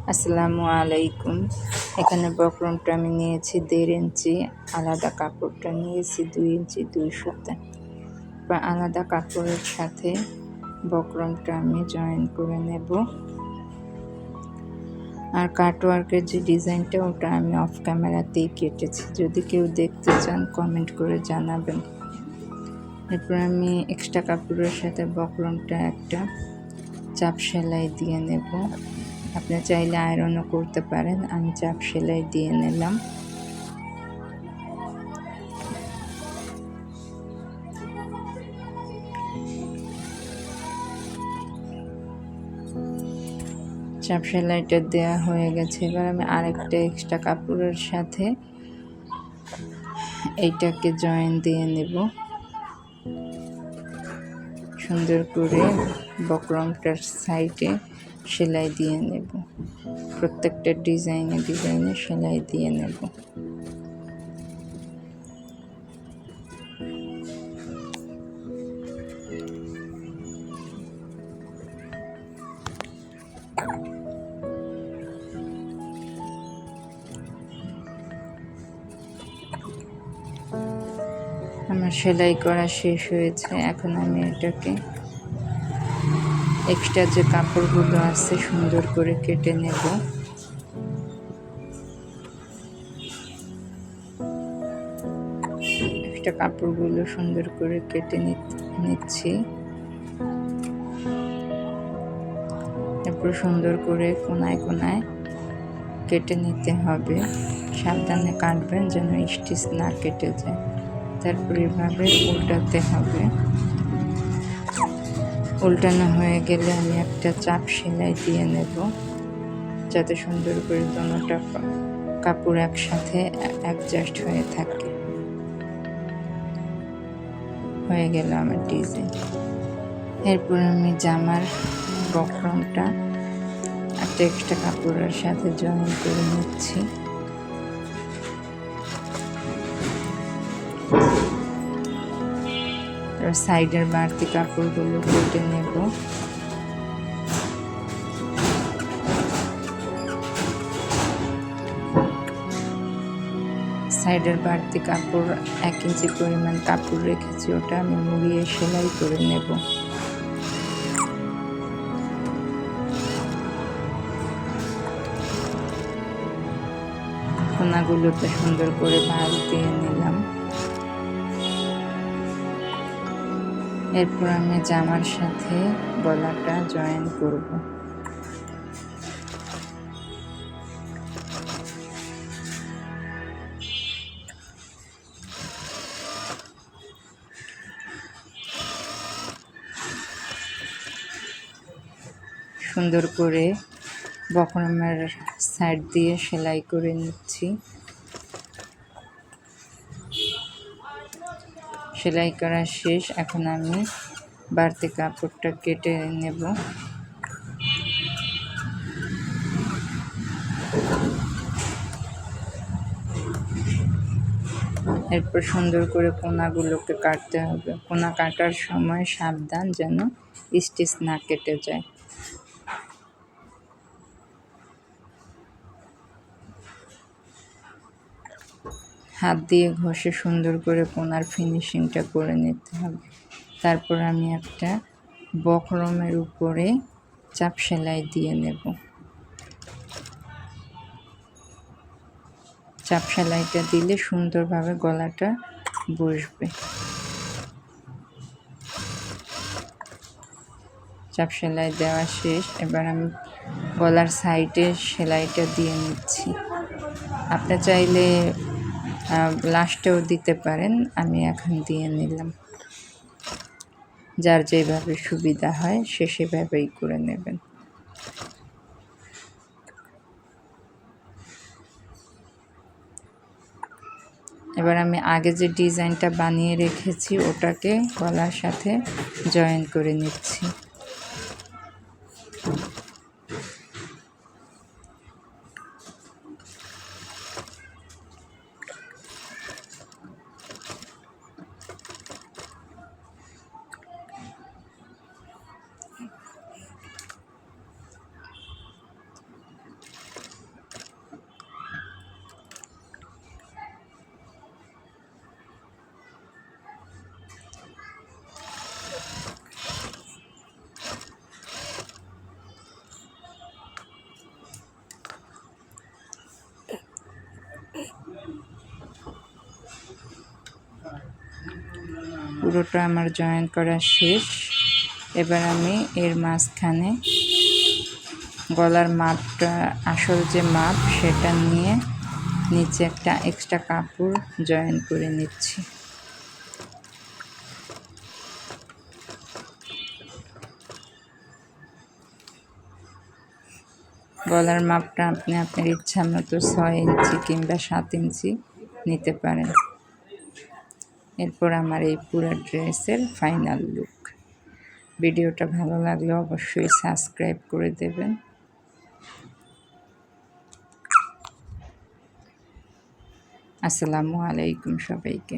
আসসালামু আলাইকুম। এখানে বক্রমটা আমি নিয়েছি 1.5 ইঞ্চি, আলাদা কাপড়টা নিয়েছি 2 ইঞ্চি 2 সুতা। আলাদা কাপড়ের সাথে বক্রমটা আমি জয়েন করে নেব। আর কাটওয়ার্কের যে ডিজাইনটা ওটা আমি অফ ক্যামেরাতেই কেটেছি, যদি কেউ দেখতে চান কমেন্ট করে জানাবেন। এরপর আমি এক্সট্রা কাপড়ের সাথে বক্রমটা একটা চাপ সেলাই দিয়ে নেব। আপনি চাইলে আয়রনও করতে পারেন, আমি চাপ সেলাই দিয়ে নিলাম। চাপ সেলাইটা দেওয়া হয়ে গেছে। এবার আমি আরেকটা এক্সট্রা কাপড়ের সাথে এইটাকে জয়েন দিয়ে নেব। সুন্দর করে বক্রমটার সাইডে সেলাই দিয়ে নেব। প্রত্যেকটা ডিজাইনে সেলাই দিয়ে নেব। আমার সেলাই করা শেষ হয়েছে। এখন আমি এটাকে এক্সট্রা যে কাপড়গুলো আছে সুন্দর করে কেটে নেব। এক্সট্রা কাপড়গুলো সুন্দর করে কেটে নিচ্ছি। এরপর সুন্দর করে কোনায় কোনায় কেটে নিতে হবে। সাবধানে কাটবেন যেন স্টিচ না কেটে যায়। তারপর এভাবে উল্টাতে হবে। উল্টানো হয়ে গেলে আমি একটা চাপ সেলাই দিয়ে নেব, যাতে সুন্দর করে দোনোটা কাপড় একসাথে অ্যাডজাস্ট হয়ে থাকে। হয়ে গেল আমার ডিজাইন। এরপর আমি জামার বক্রমটা একটা এক্সট্রা কাপড়ের সাথে জয়েন করে নিচ্ছি। সাইডের বাড়তি কাপড়গুলো কেটে নেব। সাইডের বাড়তি কাপড় 1 ইঞ্চি পরিমাণ কাপড় রেখেছি, ওটা আমি মুড়িয়ে সেলাই করে নেব। কোনাগুলোতে সুন্দর করে ভাঁজ দিয়ে নিলাম। এরপর আমি জামার সাথে গলাটা জয়েন করব। সুন্দর করে বক্রমের সাইড দিয়ে সেলাই করে নিচ্ছি। সেলাই করা শেষ। এখন আমি বাড়তি কাপড়টা কেটে নেব। এরপর সুন্দর করে কোনাগুলোকে কাটতে হবে। কোনা কাটার সময় সাবধান যেন স্টিচ না কেটে যায়। হাত দিয়ে ঘষে সুন্দর করে কোনার ফিনিশিংটা করে নিতে হবে। তারপর আমি একটা বক্রমের উপরে চাপ সেলাই দিয়ে নেব। চাপ সেলাইটা দিলে সুন্দরভাবে গলাটা বসবে। চাপ সেলাই দেওয়া শেষ। এবার আমি গলার সাইডে সেলাইটা দিয়ে নিচ্ছি। আপনি চাইলে লাস্টেও দিতে পারেন, আমি এখন দিয়ে নিলাম। যার যেভাবে সুবিধা হয় সে সেভাবেই করে নেবেন। এবার আমি আগে যে ডিজাইনটা বানিয়ে রেখেছি ওটাকে গলার সাথে জয়েন করে নিচ্ছি। পুরোটা আমার জয়েন করা শেষ। এবার আমি এর মাঝখানে গলার মাপটা, আসল যে মাপ সেটা নিয়ে নিচে একটা এক্সট্রা কাপড় জয়েন করে নিচ্ছি। গলার মাপটা আপনি আপনার ইচ্ছা মতো 6 ইঞ্চি কিংবা 7 ইঞ্চি নিতে পারেন। এরপর আমার এই পুরো ড্রেসের ফাইনাল লুক। ভিডিওটা ভালো লাগলে অবশ্যই সাবস্ক্রাইব করে দেবেন। আসসালামু আলাইকুম সবাইকে।